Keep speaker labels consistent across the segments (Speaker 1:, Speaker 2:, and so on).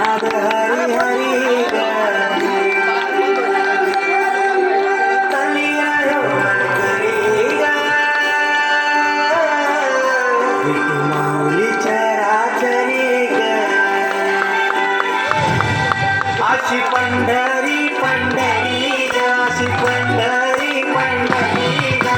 Speaker 1: नाद हरी हरी ग तलियायो मनकरी ग विठू माऊली चराचरी ग अशी पंढरी पंढरी ग अशी पंढरी पंढरी ग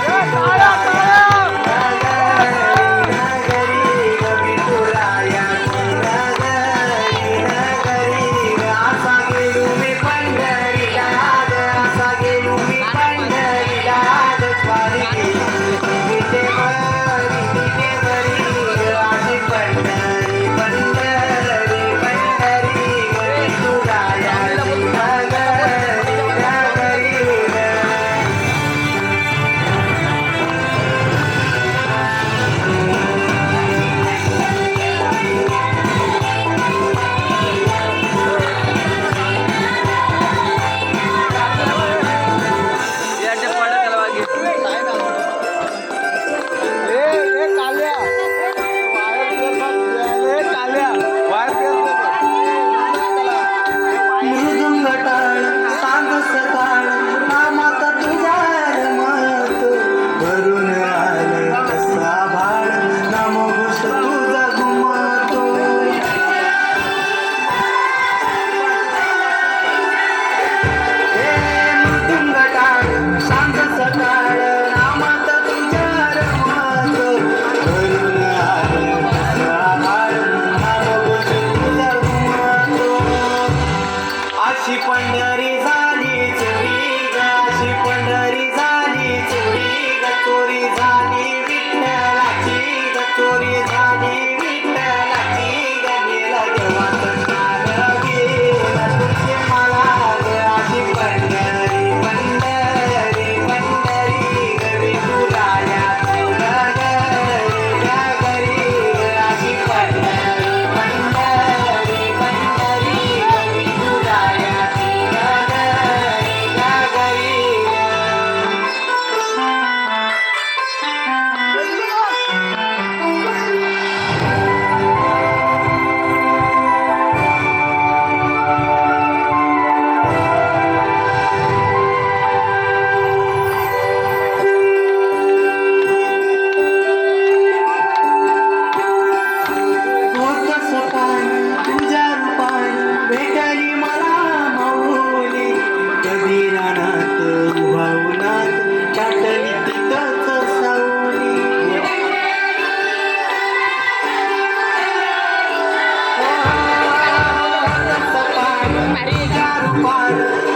Speaker 1: अशी पंढरी झाली चोरी ग अशी पंढरी झाली चोरी ग चोरी झाली विठ्ठलाची ग चोरी झाली विठ्ठलाची ग गेला देवाचं नाद गेला तुझे मला ग अशी पंढरी पंढरी पंढरी ग विठुराया तुला घरी ग अशी पंढरी पंढरी पंढरी ग विठुराया भेटली मला माऊली कधी रानात उभावनात टाकली तिथंच सावली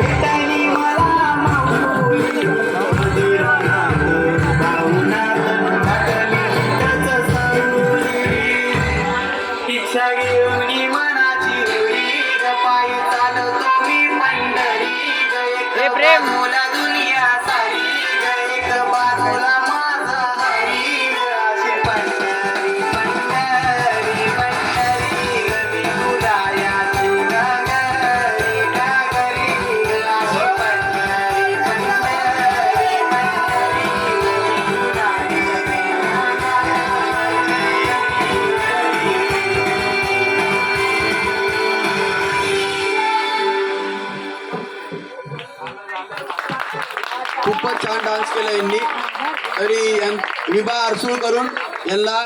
Speaker 1: भेटली मला माऊली कधी रानात उभावनात टाकली तिथंच सावली इच्छा घेऊन प्रेम मोला दुनिया सारी एक बाजूला माझा हरी अशी पंढरी पंढरी पंढरी विठुराया तुला घरी अशी पंढरी पंढरी पंढरी
Speaker 2: खूपच छान डान्स केला यांनी तरी विभा आरसूळ करून यांना